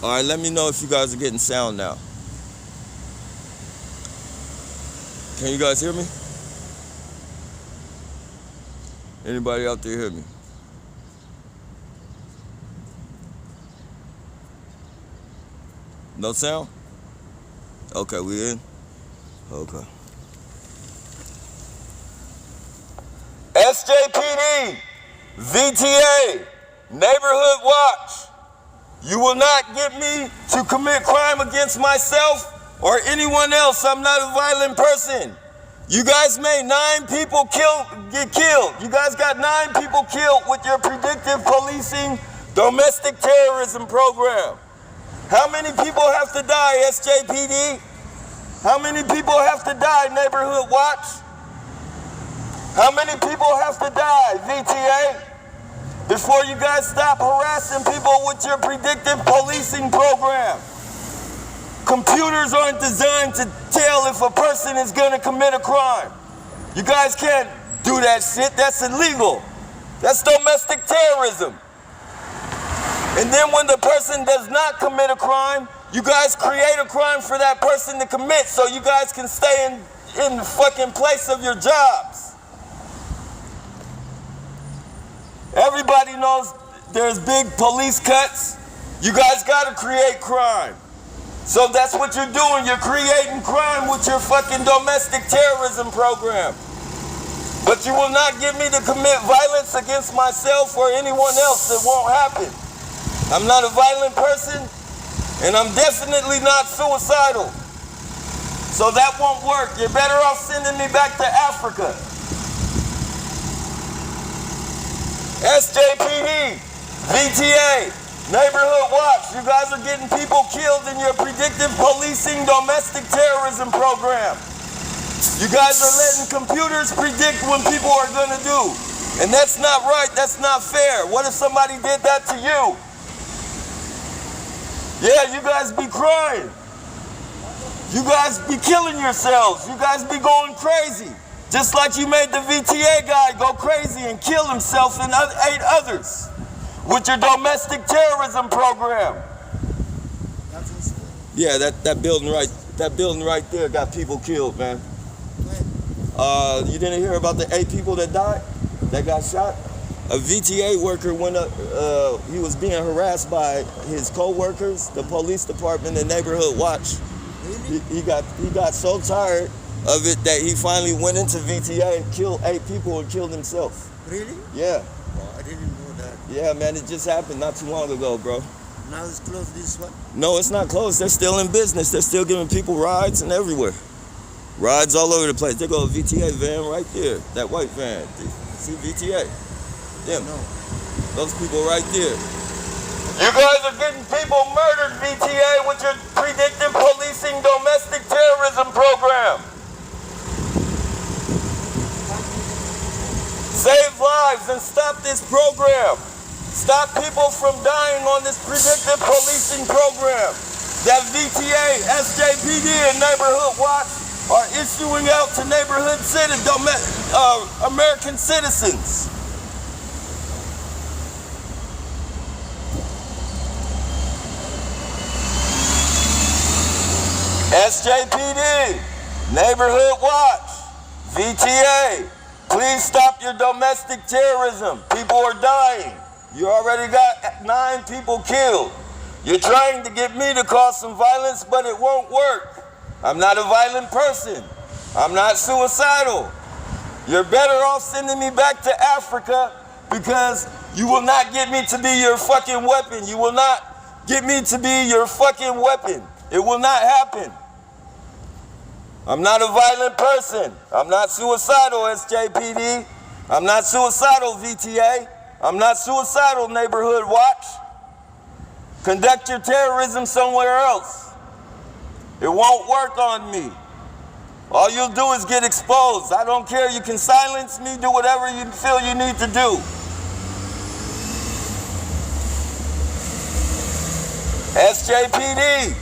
All right, let me know if you guys are getting sound now. Can you guys hear me? Anybody out there hear me? No sound? Okay, we in? Okay. SJPD, VTA, Neighborhood Watch. You will not get me to commit crime against myself or anyone else. I'm not a violent person. You guys made 9 people get killed. You guys got 9 people killed with your predictive policing domestic terrorism program. How many people have to die, SJPD? How many people have to die, Neighborhood Watch? How many people have to die, VTA? Before you guys stop harassing people with your predictive policing program. Computers aren't designed to tell if a person is going to commit a crime. You guys can't do that shit. That's illegal. That's domestic terrorism. And then when the person does not commit a crime, you guys create a crime for that person to commit so you guys can stay in the fucking place of your jobs. Everybody knows there's big police cuts. You guys gotta create crime. So that's what you're doing. You're creating crime with your fucking domestic terrorism program. But you will not get me to commit violence against myself or anyone else. It won't happen. I'm not a violent person, and I'm definitely not suicidal. So that won't work. You're better off sending me back to Africa. SJPD, VTA, Neighborhood Watch, you guys are getting people killed in your predictive policing domestic terrorism program. You guys are letting computers predict when people are going to do. And that's not right, that's not fair. What if somebody did that to you? Yeah, you guys be crying. You guys be killing yourselves. You guys be going crazy. Just like you made the VTA guy go crazy and kill himself and 8 others with your domestic terrorism program. Yeah, that building right there got people killed, man. You didn't hear about the 8 people that died, that got shot? A VTA worker went up, he was being harassed by his co-workers, the police department, and Neighborhood Watch. He got so tired of it that he finally went into VTA, killed 8 people, and killed himself. Really? Yeah. Oh, I didn't know that. Yeah, man, it just happened not too long ago, bro. Now it's closed, this one? No, it's not closed. They're still in business. They're still giving people rides and everywhere. Rides all over the place. There go a VTA van right there. That white van. See VTA? Them. No. Those people right there. You guys are getting people murdered, VTA, with your predictive policing domestic terrorism program. Save lives and stop this program. Stop people from dying on this predictive policing program that VTA, SJPD, and Neighborhood Watch are issuing out to neighborhood American citizens. SJPD, Neighborhood Watch, VTA, please stop your domestic terrorism. People are dying. You already got 9 people killed. You're trying to get me to cause some violence, but it won't work. I'm not a violent person. I'm not suicidal. You're better off sending me back to Africa because you will not get me to be your fucking weapon. You will not get me to be your fucking weapon. It will not happen. I'm not a violent person. I'm not suicidal, SJPD. I'm not suicidal, VTA. I'm not suicidal, Neighborhood Watch. Conduct your terrorism somewhere else. It won't work on me. All you'll do is get exposed. I don't care. You can silence me, do whatever you feel you need to do. SJPD,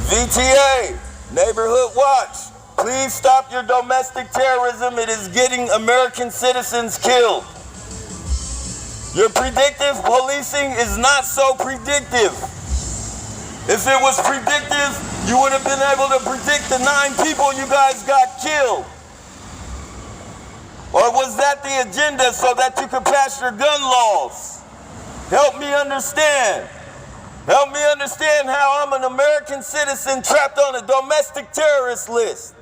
VTA, Neighborhood Watch, please stop your domestic terrorism. It is getting American citizens killed. Your predictive policing is not so predictive. If it was predictive, you would have been able to predict the 9 people you guys got killed. Or was that the agenda so that you could pass your gun laws? Help me understand. Help me understand how I'm an American citizen trapped on a domestic terrorist list,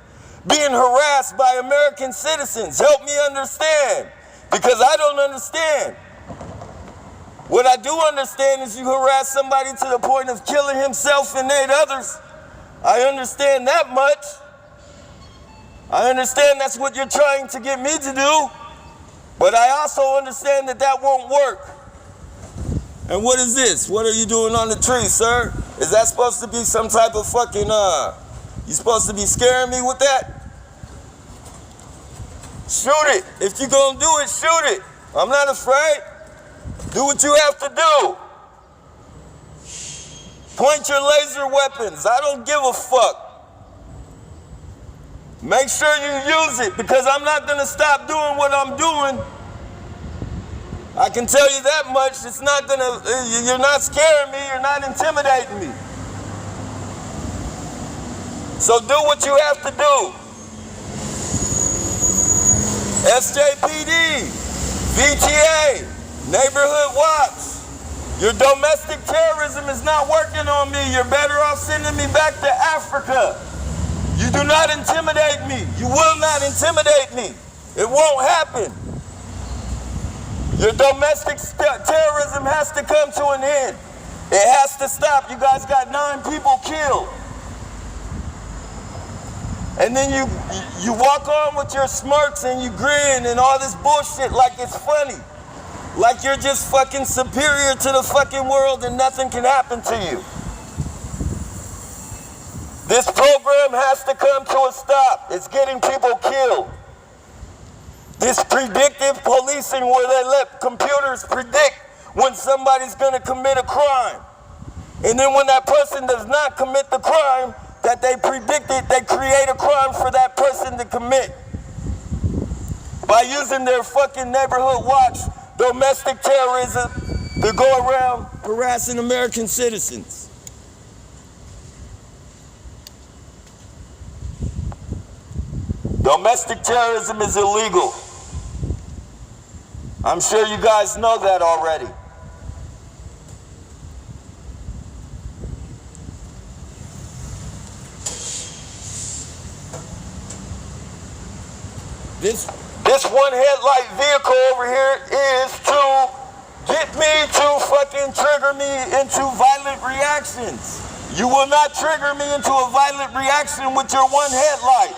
being harassed by American citizens. Help me understand, because I don't understand. What I do understand is you harass somebody to the point of killing himself and 8 others. I understand that much. I understand that's what you're trying to get me to do, but I also understand that that won't work. And what is this? What are you doing on the tree, sir? Is that supposed to be some type of fucking, you supposed to be scaring me with that? Shoot it. If you're gonna do it, shoot it. I'm not afraid. Do what you have to do. Point your laser weapons. I don't give a fuck. Make sure you use it, because I'm not going to stop doing what I'm doing. I can tell you that much. It's not going to, you're not scaring me. You're not intimidating me. So do what you have to do. SJPD, VTA, Neighborhood Watch. Your domestic terrorism is not working on me. You're better off sending me back to Africa. You do not intimidate me. You will not intimidate me. It won't happen. Your domestic terrorism has to come to an end. It has to stop. You guys got 9 people killed. And then you walk on with your smirks and you grin and all this bullshit like it's funny. Like you're just fucking superior to the fucking world and nothing can happen to you. This program has to come to a stop. It's getting people killed. This predictive policing where they let computers predict when somebody's going to commit a crime. And then when that person does not commit the crime that they predicted, they create a crime for that person to commit. By using their fucking neighborhood watch, domestic terrorism, to go around harassing American citizens. Domestic terrorism is illegal. I'm sure you guys know that already. This one headlight vehicle over here is to get me to fucking trigger me into violent reactions. You will not trigger me into a violent reaction with your one headlight.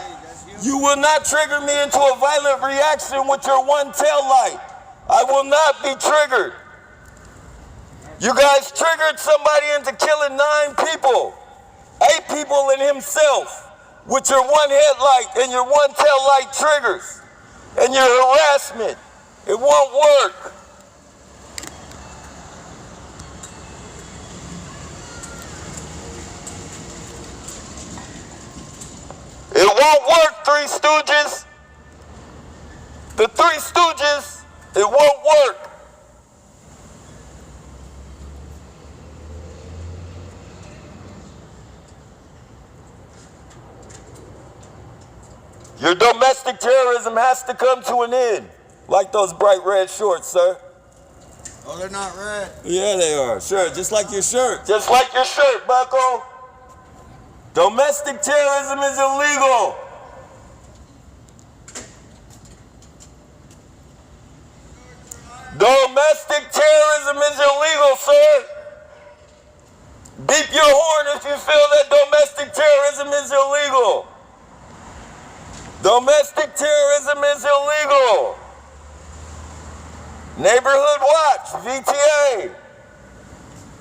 You will not trigger me into a violent reaction with your one tail light. I will not be triggered. You guys triggered somebody into killing 9 people, 8 people and himself, with your one headlight and your one tail light triggers and your harassment. It won't work. It won't work, Three Stooges. The Three Stooges, it won't work. Your domestic terrorism has to come to an end. Like those bright red shorts, sir. Oh, they're not red. Yeah, they are. Sure, just like your shirt. Just like your shirt, bucko. Domestic terrorism is illegal. Domestic terrorism is illegal, sir. Beep your horn if you feel that domestic terrorism is illegal. Domestic terrorism is illegal. Neighborhood Watch, VTA,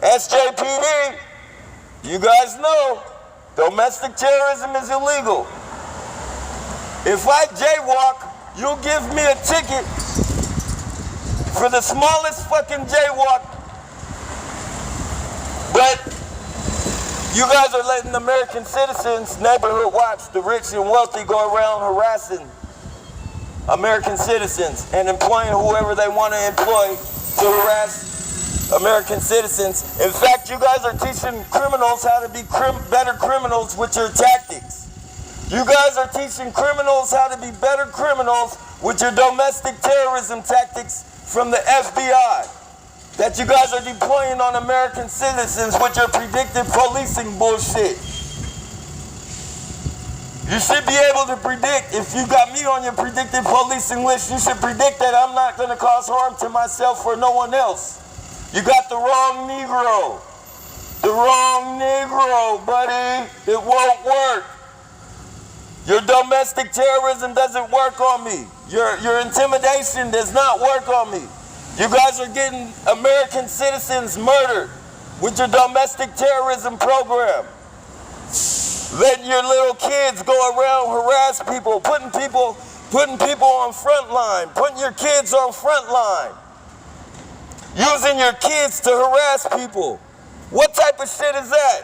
SJPD, you guys know, domestic terrorism is illegal. If I jaywalk, you'll give me a ticket for the smallest fucking jaywalk. But you guys are letting American citizens, Neighborhood Watch, the rich and wealthy, go around harassing American citizens and employing whoever they want to employ to harass American citizens. In fact, you guys are teaching criminals how to be better criminals with your tactics. You guys are teaching criminals how to be better criminals with your domestic terrorism tactics from the FBI that you guys are deploying on American citizens with your predictive policing bullshit. You should be able to predict, if you got me on your predictive policing list, you should predict that I'm not going to cause harm to myself or no one else. You got the wrong Negro. The wrong Negro, buddy. It won't work. Your domestic terrorism doesn't work on me. Your intimidation does not work on me. You guys are getting American citizens murdered with your domestic terrorism program. Letting your little kids go around harass people, putting people on front line, putting your kids on front line, using your kids to harass people. What type of shit is that?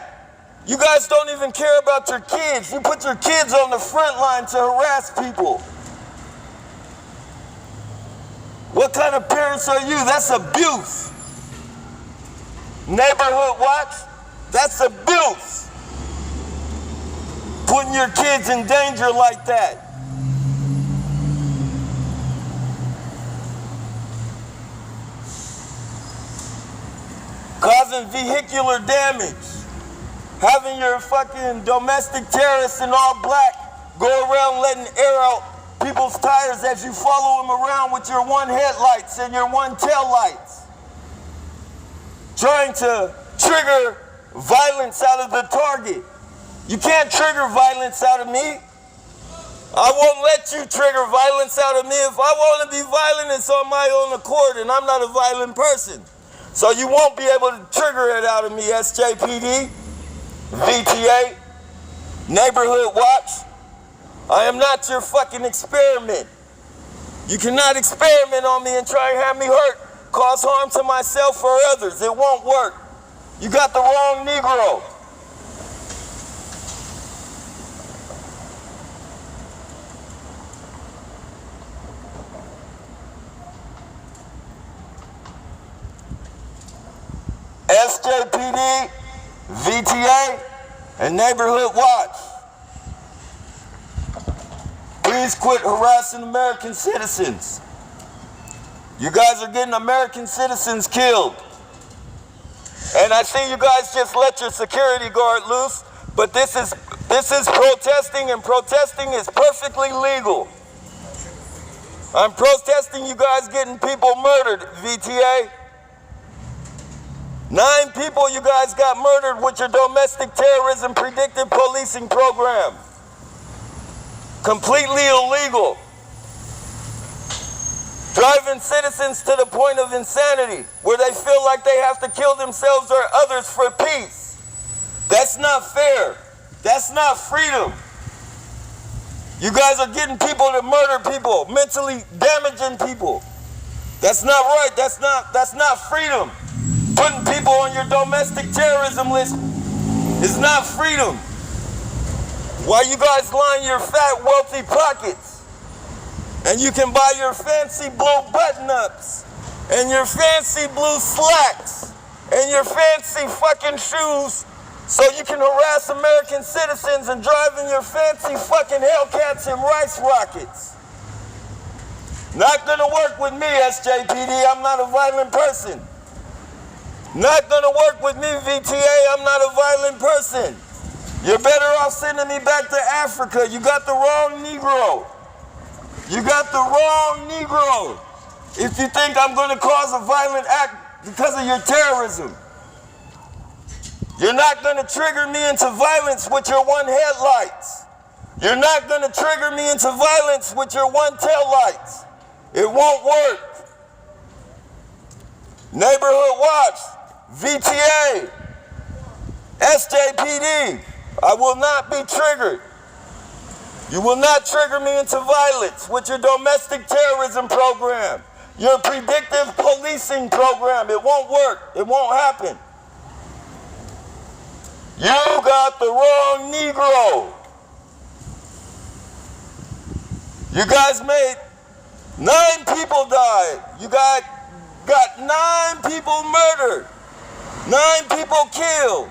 You guys don't even care about your kids. You put your kids on the front line to harass people. What kind of parents are you? That's abuse. Neighborhood watch? That's abuse. Putting your kids in danger like that. Causing vehicular damage. Having your fucking domestic terrorists in all black go around letting air out people's tires as you follow them around with your one headlights and your one tail lights. Trying to trigger violence out of the target. You can't trigger violence out of me. I won't let you trigger violence out of me. If I want to be violent, it's on my own accord, and I'm not a violent person. So you won't be able to trigger it out of me, SJPD, VTA, Neighborhood Watch. I am not your fucking experiment. You cannot experiment on me and try and have me hurt, cause harm to myself or others. It won't work. You got the wrong Negro. SJPD, VTA, and Neighborhood Watch. Please quit harassing American citizens. You guys are getting American citizens killed. And I see you guys just let your security guard loose, but this is protesting, and protesting is perfectly legal. I'm protesting you guys getting people murdered, VTA. 9 people you guys got murdered with your domestic terrorism predictive policing program. Completely illegal. Driving citizens to the point of insanity where they feel like they have to kill themselves or others for peace. That's not fair. That's not freedom. You guys are getting people to murder people, mentally damaging people. That's not right. That's not freedom. Putting people on your domestic terrorism list is not freedom. While you guys line your fat, wealthy pockets, and you can buy your fancy blue button-ups, and your fancy blue slacks, and your fancy fucking shoes, so you can harass American citizens and drive in your fancy fucking Hellcats and Rice Rockets. Not gonna work with me, SJPD. I'm not a violent person. Not gonna work with me, VTA. I'm not a violent person. You're better off sending me back to Africa. You got the wrong Negro. You got the wrong Negro. If you think I'm gonna cause a violent act because of your terrorism. You're not gonna trigger me into violence with your one headlights. You're not gonna trigger me into violence with your one tail lights. It won't work. Neighborhood Watch, VTA, SJPD, I will not be triggered. You will not trigger me into violence with your domestic terrorism program, your predictive policing program. It won't work. It won't happen. You got the wrong Negro. You guys made 9 people die. You got 9 people murdered. 9 people killed.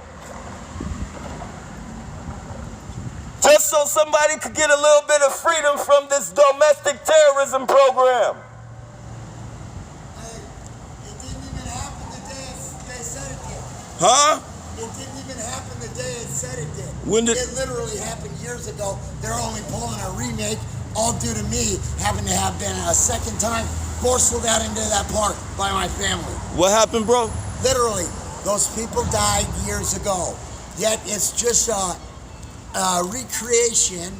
Just so somebody could get a little bit of freedom from this domestic terrorism program. Hey, it didn't even happen the day they said it did. Huh? It didn't even happen the day it said it did. When did it literally happened years ago. They're only pulling a remake, all due to me having to have been a second time forced out into that park by my family. What happened, bro? Literally, those people died years ago. Yet it's just a recreation.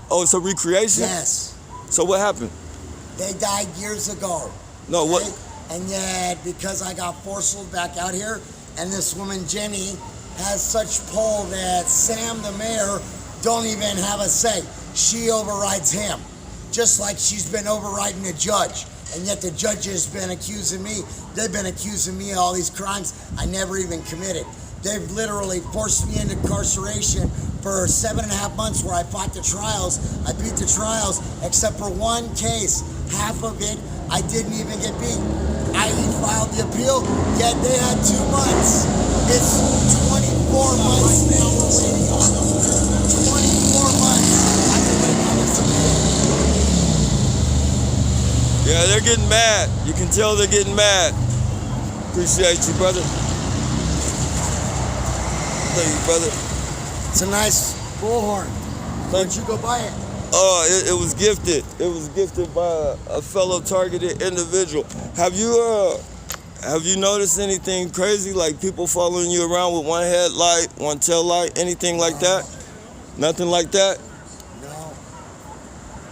Oh, it's a recreation? Yes. So what happened? They died years ago. No, what? And yet, because I got forced back out here, and this woman, Jenny, has such pull that Sam, the mayor, don't even have a say. She overrides him, just like she's been overriding the judge. And yet the judge has been accusing me. They've been accusing me of all these crimes I never even committed. They've literally forced me into incarceration for 7.5 months where I fought the trials. I beat the trials, except for one case. Half of it, I didn't even get beat. I filed the appeal, yet they had 2 months. It's 24 months now we're waiting on. 24 months I've been waiting on this appeal. Yeah, they're getting mad. You can tell they're getting mad. Appreciate you, brother. Thank you, brother. It's a nice bullhorn. Where'd you go buy it? Oh, it was gifted. It was gifted by a fellow targeted individual. Have you noticed anything crazy, like people following you around with one headlight, one tail light, anything like that? Nothing like that? No.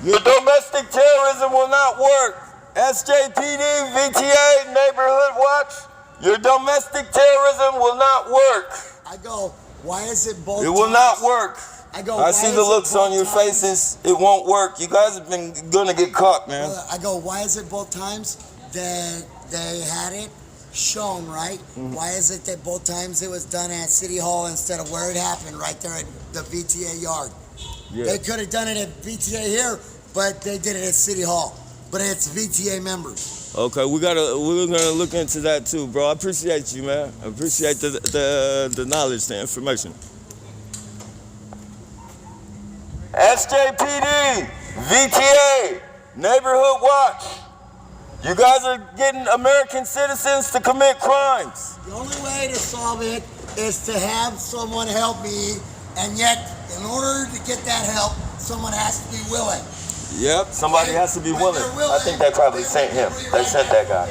Your domestic terrorism will not work. SJPD, VTA, Neighborhood Watch, your domestic terrorism will not work. I go, why is it both It will not work. I see the looks on your faces. It won't work. You guys have been gonna get caught, man. I go, why is it both times that they had it shown, right? Mm-hmm. Why is it that both times it was done at City Hall instead of where it happened, right there at the VTA yard? Yeah. They could have done it at VTA here, but they did it at City Hall. But it's VTA members. Okay, we're gonna look into that too, bro. I appreciate you, man. I appreciate the knowledge, the information. SJPD, VTA, Neighborhood Watch. You guys are getting American citizens to commit crimes. The only way to solve it is to have someone help me, and yet, in order to get that help, someone has to be willing. Yep, somebody has to be willing. I think they probably sent him. They sent that guy.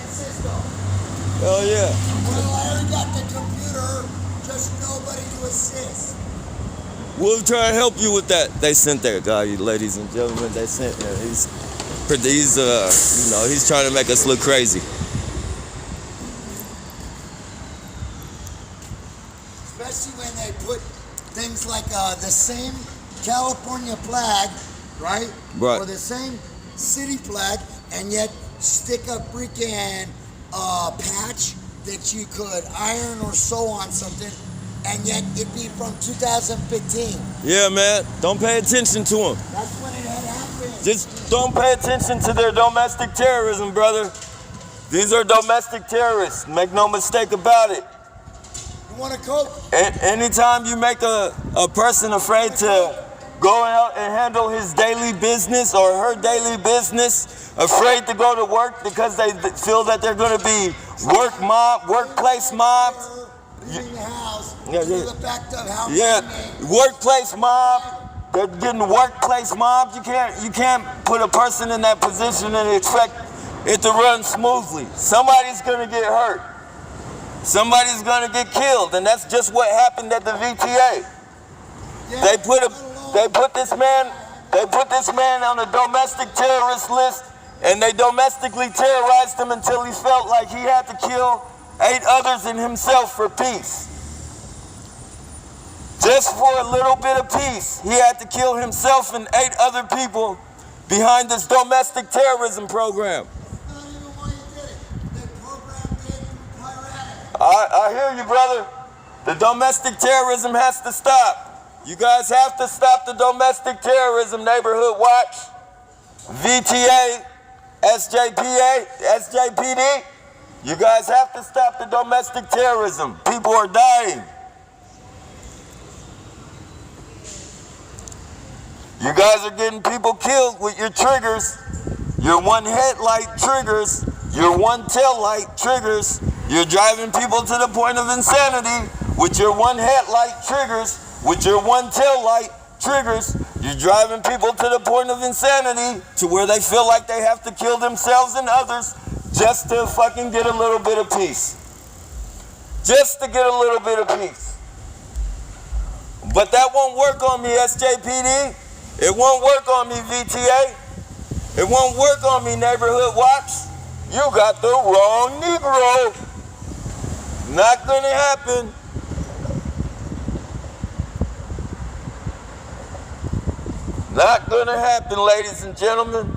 Hell yeah. Well, I already got the computer, just nobody to assist. We'll try to help you with that. They sent that guy, ladies and gentlemen. They sent him. He's trying to make us look crazy. Especially when they put things like the same California flag, right? Right. Or the same city flag, and yet stick a freaking patch that you could iron or sew on something, and yet it'd be from 2015. Yeah, man. Don't pay attention to them. That's when it had happened. Just don't pay attention to their domestic terrorism, brother. These are domestic terrorists. Make no mistake about it. You want to cope? Anytime you make a person afraid to go out and handle his daily business or her daily business, afraid to go to work because they feel that they're going to be workplace mob. Leaving the house, Yeah, to the fact of how workplace mob. They're getting workplace mobbed. You can't put a person in that position and expect it to run smoothly. Somebody's gonna get hurt. Somebody's gonna get killed, and that's just what happened at the VTA. They put this man on a domestic terrorist list, and they domestically terrorized him until he felt like he had to kill 8 others and himself for peace. Just for a little bit of peace, he had to kill himself and 8 other people behind this domestic terrorism program. Not even why you did it. They programmed it through pirate. I hear you, brother. The domestic terrorism has to stop. You guys have to stop the domestic terrorism. Neighborhood Watch, VTA, SJPD. You guys have to stop the domestic terrorism. People are dying. You guys are getting people killed with your triggers, your one headlight triggers, your one tail light triggers. You're driving people to the point of insanity with your one headlight triggers, with your one tail light triggers. You're driving people to the point of insanity to where they feel like they have to kill themselves and others just to fucking get a little bit of peace. Just to get a little bit of peace. But that won't work on me, SJPD. It won't work on me, VTA. It won't work on me, Neighborhood Watch. You got the wrong Negro. Not gonna happen. Not gonna happen, ladies and gentlemen.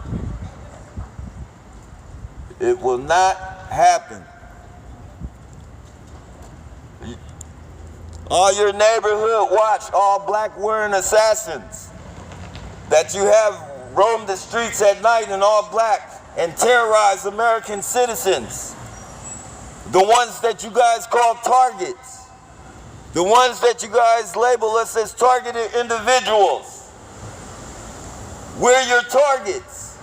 It will not happen. All your Neighborhood Watch, all black wearing assassins that you have roam the streets at night in all black and terrorize American citizens. The ones that you guys call targets. The ones that you guys label us as targeted individuals. We're your targets.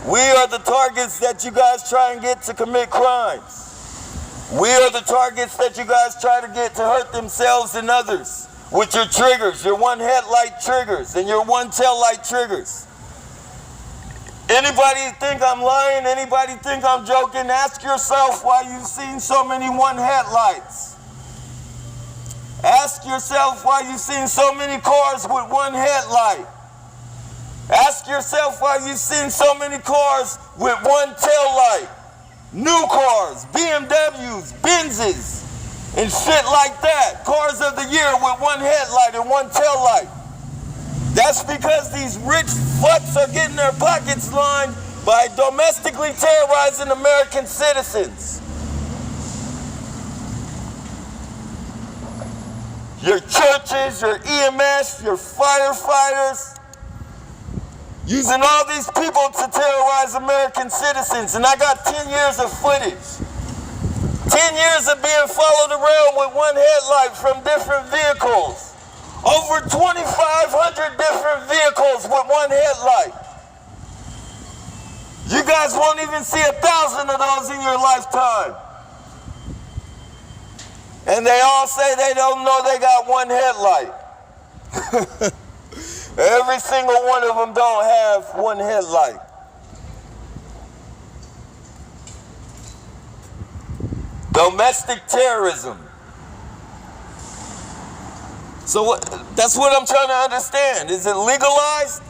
We are the targets that you guys try and get to commit crimes. We are the targets that you guys try to get to hurt themselves and others with your triggers, your one headlight triggers and your one tail light triggers. Anybody think I'm lying? Anybody think I'm joking? Ask yourself why you've seen so many one headlights. Ask yourself why you've seen so many cars with one headlight. Ask yourself why you've seen so many cars with one tail light. New cars, BMWs, Benzes, and shit like that. Cars of the year with one headlight and one tail light. That's because these rich fucks are getting their pockets lined by domestically terrorizing American citizens. Your churches, your EMS, your firefighters, using all these people to terrorize American citizens. And I got 10 years of footage. 10 years of being followed around with one headlight from different vehicles. Over 2,500 different vehicles with one headlight. You guys won't even see 1,000 of those in your lifetime. And they all say they don't know they got one headlight. Every single one of them don't have one headlight. Domestic terrorism. So that's what I'm trying to understand. Is it legalized?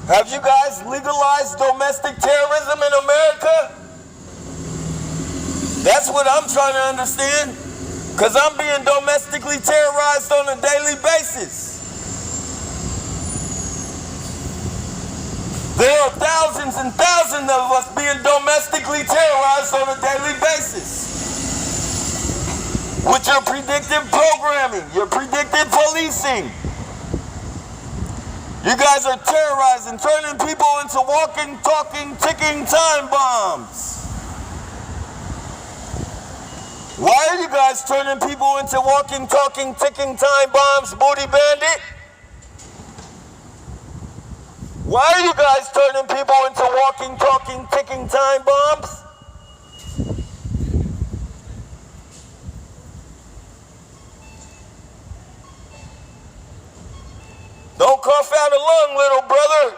Have you guys legalized domestic terrorism in America? That's what I'm trying to understand. Because I'm being domestically terrorized on a daily basis. There are thousands and thousands of us being domestically terrorized on a daily basis. With your predictive programming, your predictive policing. You guys are terrorizing, turning people into walking, talking, ticking time bombs. Why are you guys turning people into walking, talking, ticking time bombs, booty bandit? Why are you guys turning people into walking, talking, ticking time bombs? Don't cough out a lung, little brother.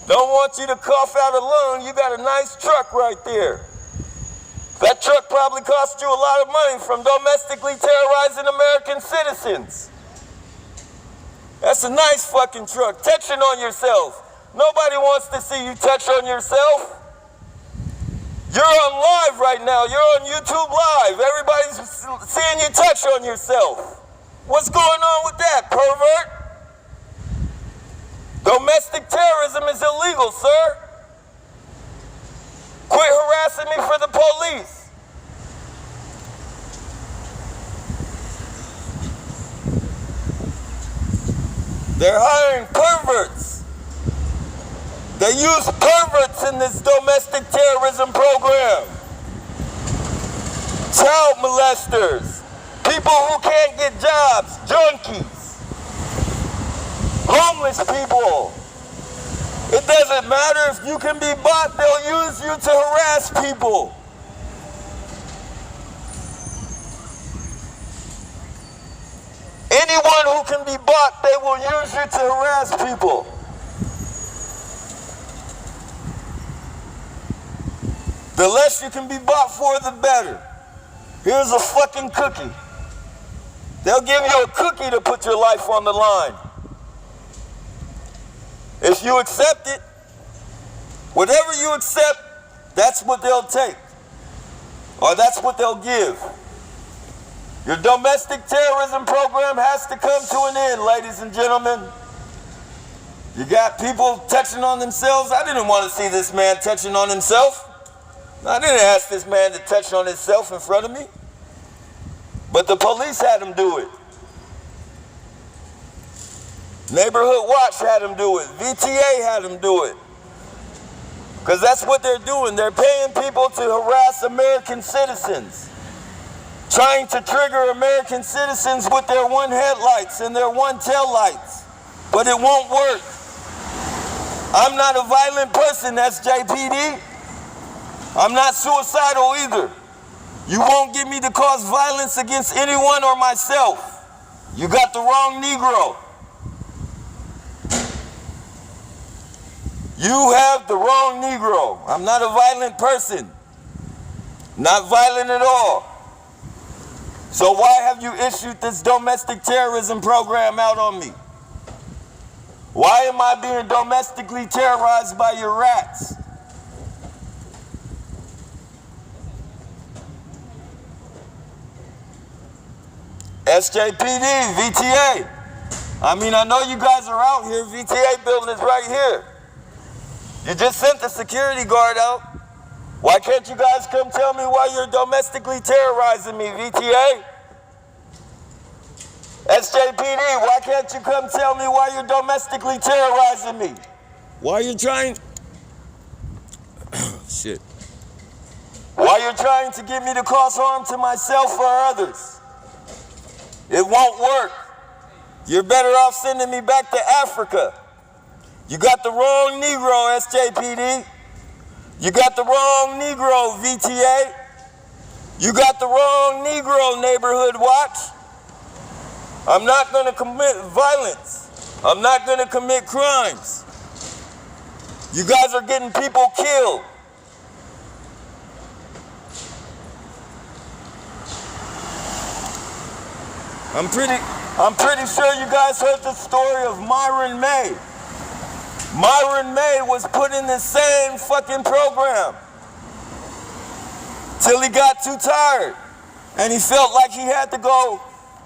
Don't want you to cough out a lung. You got a nice truck right there. That truck probably cost you a lot of money from domestically terrorizing American citizens. That's a nice fucking truck. Touching on yourself. Nobody wants to see you touch on yourself. You're on live right now. You're on YouTube Live. Everybody's seeing you touch on yourself. What's going on with that, pervert? Domestic terrorism is illegal, sir. Quit harassing me for the police. They're hiring perverts. They use perverts in this domestic terrorism program. child molesters, people who can't get jobs, junkies, homeless people. It doesn't matter if you can be bought, they'll use you to harass people. Anyone who can be bought, they will use you to harass people. The less you can be bought for, the better. Here's a fucking cookie. They'll give you a cookie to put your life on the line. If you accept it, whatever you accept, that's what they'll take. Or that's what they'll give. Your domestic terrorism program has to come to an end, ladies and gentlemen. You got people touching on themselves. I didn't want to see this man touching on himself. I didn't ask this man to touch on himself in front of me. But the police had him do it. Neighborhood Watch had him do it. VTA had him do it. Because that's what they're doing. They're paying people to harass American citizens. Trying to trigger American citizens with their one headlights and their one tail lights. But it won't work. I'm not a violent person, SJPD. I'm not suicidal either. You won't get me to cause violence against anyone or myself. You got the wrong Negro. You have the wrong Negro. I'm not a violent person. Not violent at all. So why have you issued this domestic terrorism program out on me? Why am I being domestically terrorized by your rats? SJPD, VTA. I mean, I know you guys are out here. VTA building is right here. You just sent the security guard out. Why can't you guys come tell me why you're domestically terrorizing me, VTA? SJPD, why can't you come tell me why you're domestically terrorizing me? Why you're trying... Shit. Why you're trying to get me to cause harm to myself or others? It won't work. You're better off sending me back to Africa. You got the wrong Negro, SJPD. You got the wrong Negro, VTA. You got the wrong Negro, Neighborhood Watch. I'm not going to commit violence. I'm not going to commit crimes. You guys are getting people killed. I'm pretty sure you guys heard the story of Myron May. Myron May was put in the same fucking program till he got too tired and he felt like he had to go,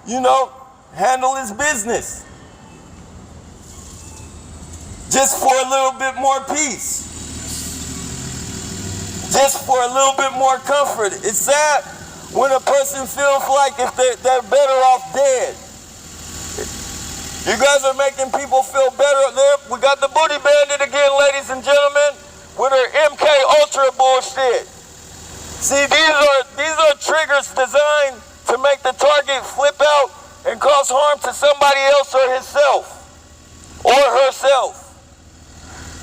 you know, handle his business just for a little bit more peace, just for a little bit more comfort. It's sad when a person feels like if they're better off dead. You guys are making people feel better. There, we got the booty bandit again, ladies and gentlemen, with her MK Ultra bullshit. See, these are triggers designed to make the target flip out and cause harm to somebody else or himself or herself.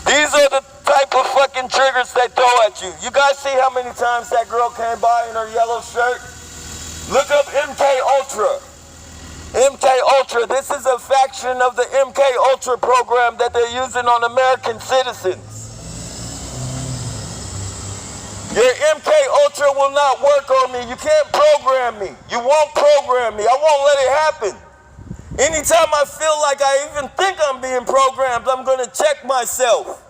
These are the type of fucking triggers they throw at you. You guys see how many times that girl came by in her yellow shirt? Look up MK Ultra. MK Ultra, this is a faction of the MK Ultra program that they're using on American citizens. Your MK Ultra will not work on me. You can't program me. You won't program me. I won't let it happen. Anytime I feel like I even think I'm being programmed, I'm going to check myself.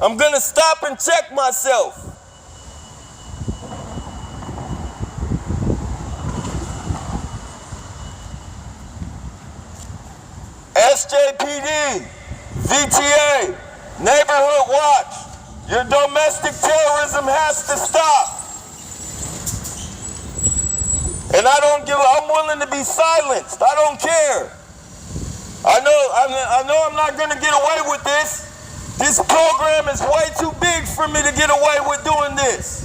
I'm going to stop and check myself. SJPD, VTA, Neighborhood Watch, your domestic terrorism has to stop. And I'm willing to be silenced. I don't care. I know I'm not going to get away with this. This program is way too big for me to get away with doing this.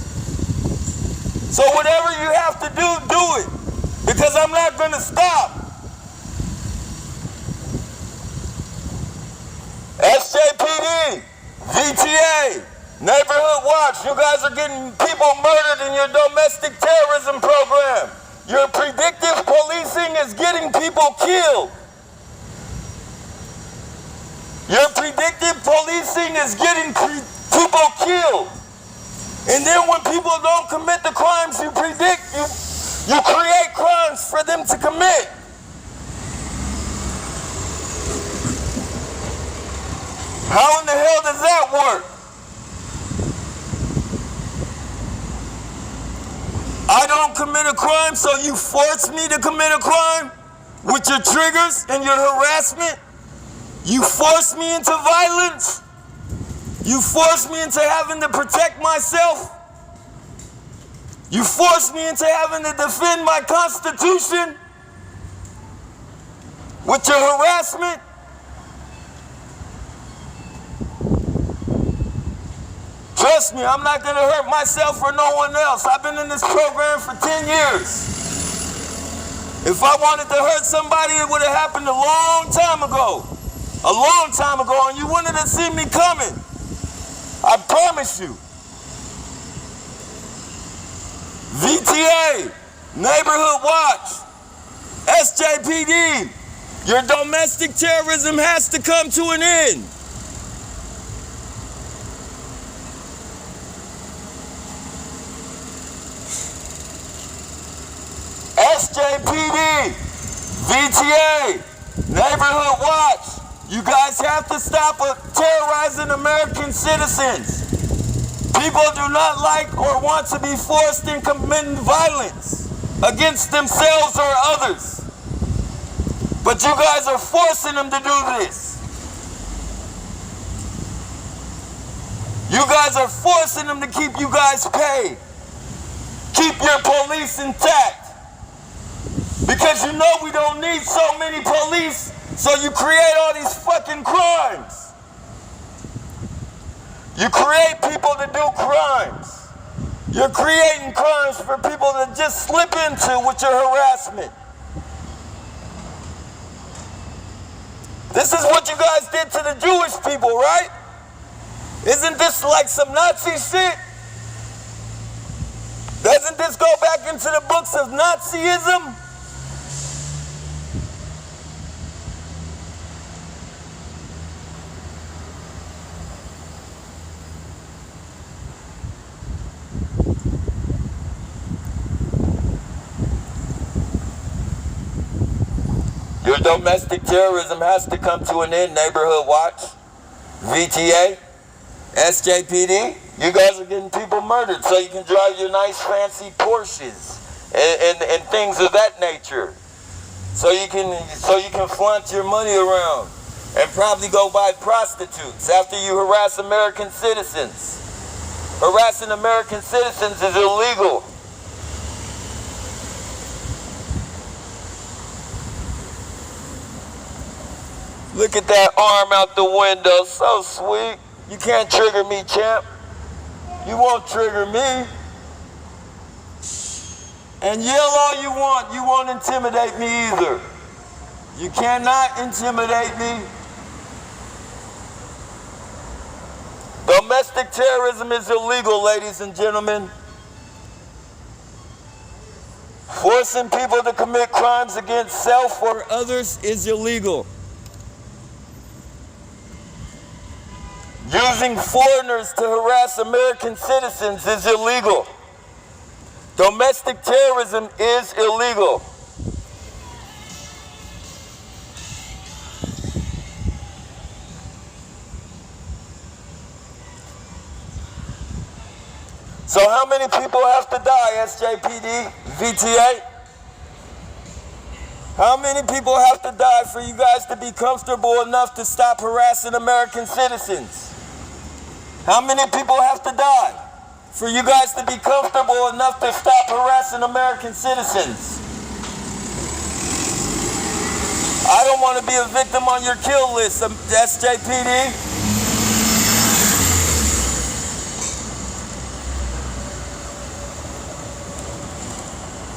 So whatever you have to do, do it. Because I'm not going to stop. SJPD, VTA, Neighborhood Watch, you guys are getting people murdered in your domestic terrorism program. Your predictive policing is getting people killed. Your predictive policing is getting people killed. And then when people don't commit the crimes you predict, you create crimes for them to commit. How in the hell does that work? I don't commit a crime, so you force me to commit a crime with your triggers and your harassment? You force me into violence? You force me into having to protect myself? You force me into having to defend my Constitution with your harassment? Trust me, I'm not going to hurt myself or no one else. I've been in this program for 10 years. If I wanted to hurt somebody, it would have happened a long time ago. A long time ago, and you wouldn't have seen me coming. I promise you. VTA, Neighborhood Watch, SJPD, your domestic terrorism has to come to an end. SJPD, VTA, Neighborhood Watch, you guys have to stop terrorizing American citizens. People do not like or want to be forced in committing violence against themselves or others. But you guys are forcing them to do this. You guys are forcing them to keep you guys paid. Keep your police intact. Because you know we don't need so many police, so you create all these fucking crimes. You create people to do crimes. You're creating crimes for people to just slip into with your harassment. This is what you guys did to the Jewish people, right? Isn't this like some Nazi shit? Doesn't this go back into the books of Nazism? Your domestic terrorism has to come to an end, Neighborhood Watch, VTA, SJPD. You guys are getting people murdered so you can drive your nice fancy Porsches and things of that nature. So you can flaunt your money around and probably go buy prostitutes after you harass American citizens. Harassing American citizens is illegal. Look at that arm out the window, so sweet. You can't trigger me, champ. You won't trigger me. And yell all you won't intimidate me either. You cannot intimidate me. Domestic terrorism is illegal, ladies and gentlemen. Forcing people to commit crimes against self or others is illegal. Using foreigners to harass American citizens is illegal. Domestic terrorism is illegal. So how many people have to die, SJPD, VTA? How many people have to die for you guys to be comfortable enough to stop harassing American citizens? How many people have to die for you guys to be comfortable enough to stop harassing American citizens? I don't want to be a victim on your kill list, SJPD.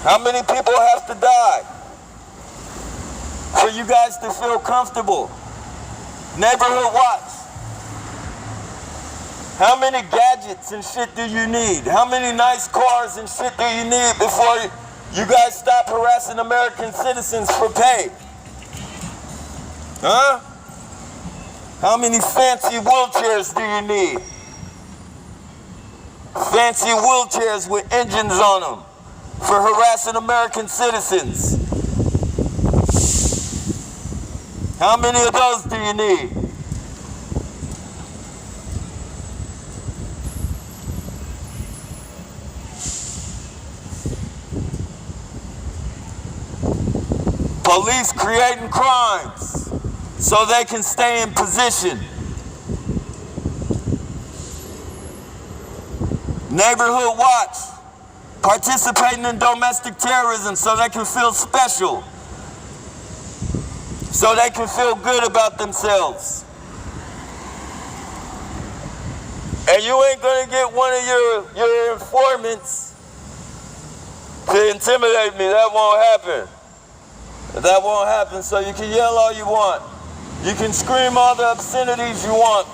How many people have to die for you guys to feel comfortable? Neighborhood watch. How many gadgets and shit do you need? How many nice cars and shit do you need before you guys stop harassing American citizens for pay? Huh? How many fancy wheelchairs do you need? Fancy wheelchairs with engines on them for harassing American citizens. How many of those do you need? Police creating crimes so they can stay in position. Neighborhood watch, participating in domestic terrorism so they can feel special, so they can feel good about themselves. And you ain't gonna get one of your informants to intimidate me. That won't happen. That won't happen, so you can yell all you want. You can scream all the obscenities you want.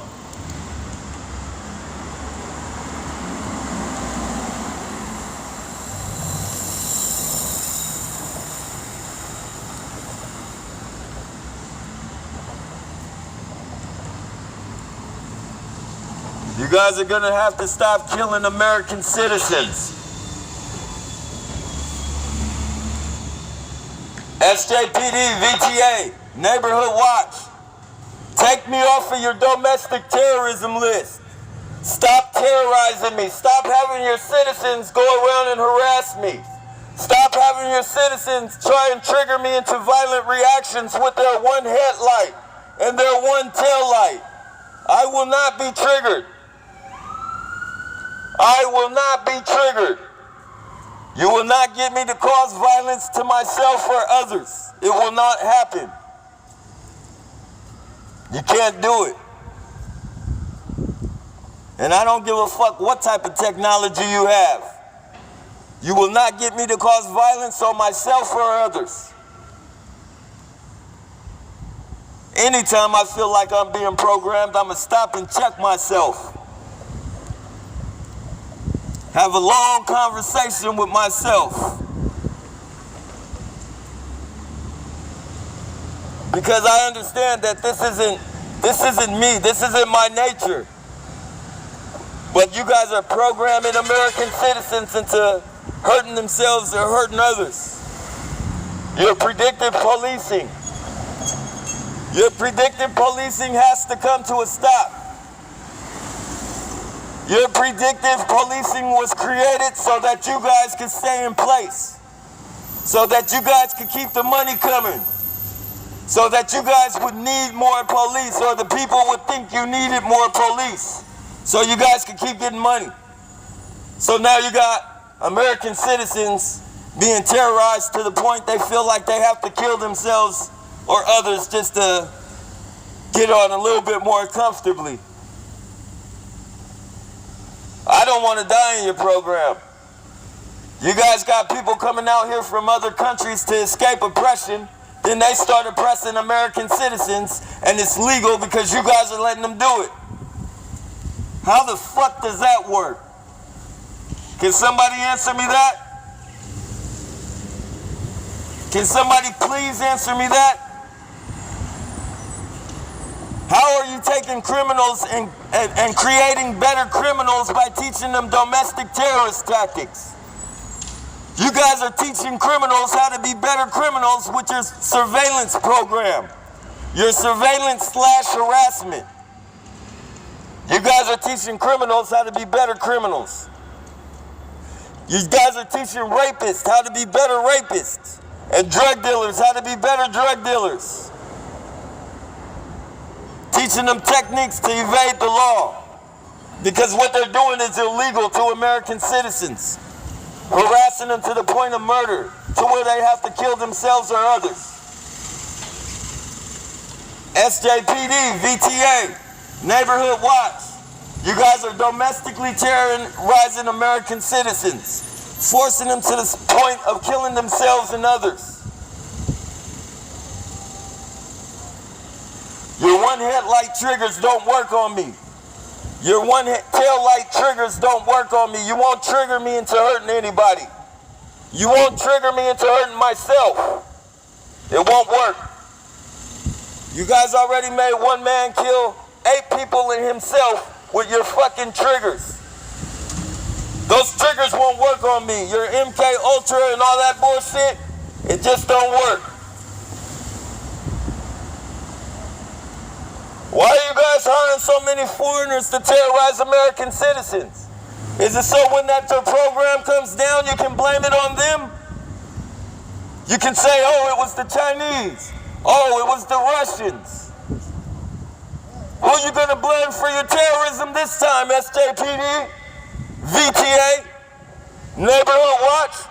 You guys are gonna have to stop killing American citizens. SJPD, VTA, Neighborhood Watch, take me off of your domestic terrorism list. Stop terrorizing me. Stop having your citizens go around and harass me. Stop having your citizens try and trigger me into violent reactions with their one headlight and their one tail light. I will not be triggered. I will not be triggered. You will not get me to cause violence to myself or others. It will not happen. You can't do it. And I don't give a fuck what type of technology you have. You will not get me to cause violence on myself or others. Anytime I feel like I'm being programmed, I'm gonna stop and check myself. Have a long conversation with myself. Because I understand that this isn't me, this isn't my nature. But you guys are programming American citizens into hurting themselves or hurting others. Your predictive policing. Your predictive policing has to come to a stop. Your predictive policing was created so that you guys could stay in place, so that you guys could keep the money coming, so that you guys would need more police, or the people would think you needed more police, so you guys could keep getting money. So now you got American citizens being terrorized to the point they feel like they have to kill themselves or others just to get on a little bit more comfortably. I don't want to die in your program. You guys got people coming out here from other countries to escape oppression. Then they start oppressing American citizens, and it's legal because you guys are letting them do it. How the fuck does that work? Can somebody answer me that? Can somebody please answer me that? How are you taking criminals and creating better criminals by teaching them domestic terrorist tactics? You guys are teaching criminals how to be better criminals with your surveillance program, your surveillance/harassment. You guys are teaching criminals how to be better criminals. You guys are teaching rapists how to be better rapists, and drug dealers how to be better drug dealers. Teaching them techniques to evade the law, because what they're doing is illegal to American citizens, harassing them to the point of murder, to where they have to kill themselves or others. SJPD, VTA, Neighborhood Watch, you guys are domestically terrorizing American citizens forcing them to the point of killing themselves and others. Your one headlight triggers don't work on me. Your one tail light triggers don't work on me. You won't trigger me into hurting anybody. You won't trigger me into hurting myself. It won't work. You guys already made one man kill 8 people and himself with your fucking triggers. Those triggers won't work on me. Your MK Ultra and all that bullshit, it just don't work. Why are you guys hiring so many foreigners to terrorize American citizens? Is it so when that program comes down, you can blame it on them? You can say, oh, it was the Chinese. Oh, it was the Russians. Who are you gonna blame for your terrorism this time, SJPD, VTA, Neighborhood Watch?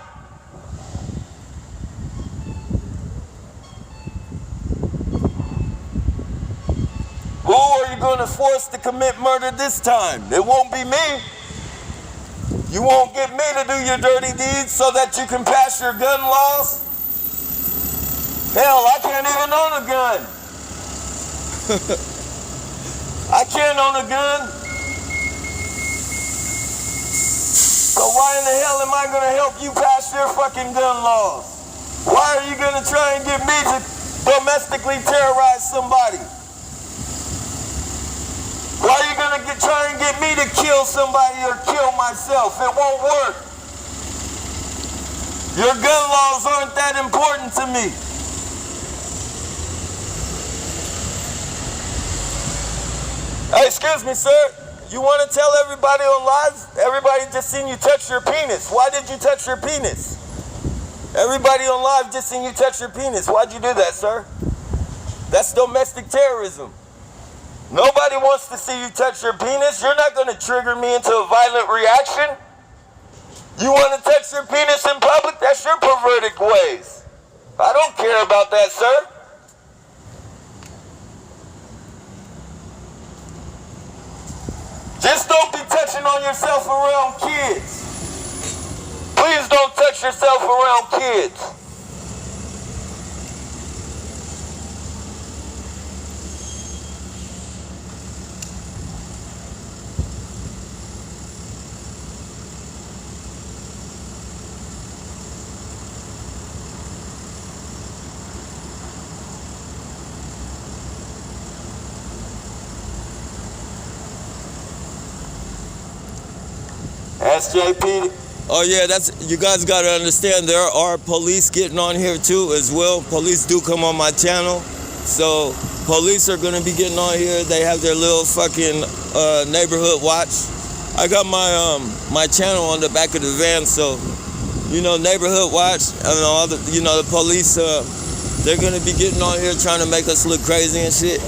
Who are you gonna force to commit murder this time? It won't be me. You won't get me to do your dirty deeds so that you can pass your gun laws? Hell, I can't even own a gun. I can't own a gun. So why in the hell am I gonna help you pass your fucking gun laws? Why are you gonna try and get me to domestically terrorize somebody? Why are you gonna try and get me to kill somebody or kill myself? It won't work. Your gun laws aren't that important to me. Hey, excuse me, sir. You want to tell everybody on live? Everybody just seen you touch your penis. Why did you touch your penis? Everybody on live just seen you touch your penis. Why'd you do that, sir? That's domestic terrorism. Nobody wants to see you touch your penis. You're not going to trigger me into a violent reaction. You want to touch your penis in public? That's your perverted ways. I don't care about that, sir. Just don't be touching on yourself around kids. Please don't touch yourself around kids. SJPD. Oh yeah, you guys gotta understand there are police getting on here too as well. Police do come on my channel. So police are gonna be getting on here. They have their little fucking neighborhood watch. I got my channel on the back of the van, so you know, neighborhood watch and all the the police they're gonna be getting on here trying to make us look crazy and shit.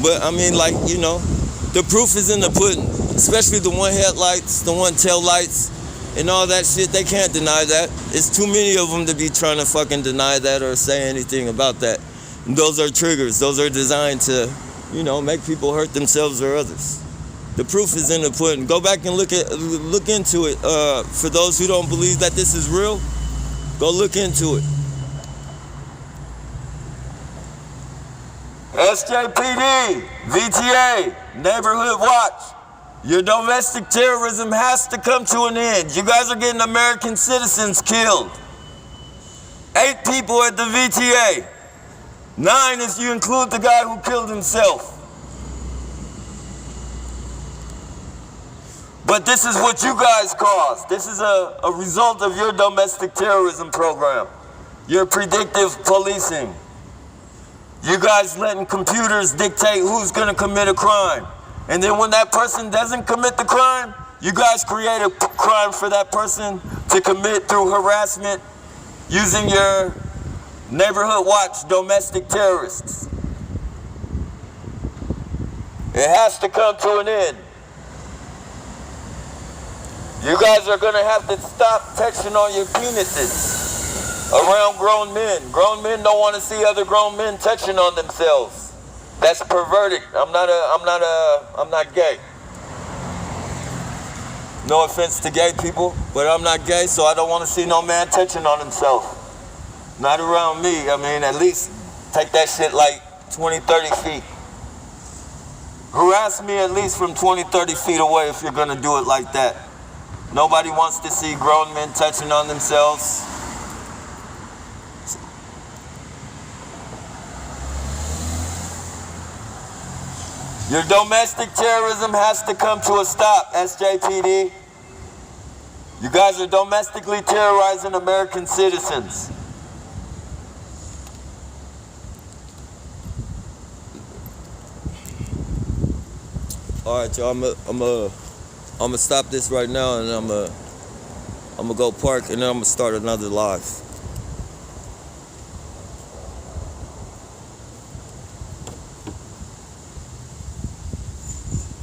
But I mean, like, the proof is in the pudding. Especially the one headlights, the one tail lights, and all that shit. They can't deny that. It's too many of them to be trying to fucking deny that or say anything about that. And those are triggers. Those are designed to, make people hurt themselves or others. The proof is in the pudding. Go back and look into it. For those who don't believe that this is real, go look into it. SJPD, VTA, Neighborhood Watch. Your domestic terrorism has to come to an end. You guys are getting American citizens killed. 8 people at the VTA. 9 if you include the guy who killed himself. But this is what you guys caused. This is a result of your domestic terrorism program. Your predictive policing. You guys letting computers dictate who's gonna commit a crime. And then when that person doesn't commit the crime, you guys create a crime for that person to commit through harassment using your neighborhood watch domestic terrorists. It has to come to an end. You guys are gonna have to stop touching on your penises around grown men. Grown men don't want to see other grown men touching on themselves. That's perverted. I'm not gay. No offense to gay people, but I'm not gay, so I don't want to see no man touching on himself. Not around me. I mean, at least take that shit like 20, 30 feet. Harass me at least from 20, 30 feet away if you're gonna do it like that. Nobody wants to see grown men touching on themselves. Your domestic terrorism has to come to a stop, SJPD. You guys are domestically terrorizing American citizens. All right, y'all. I'm gonna stop this right now, and I'm gonna go park, and then I'm gonna start another live.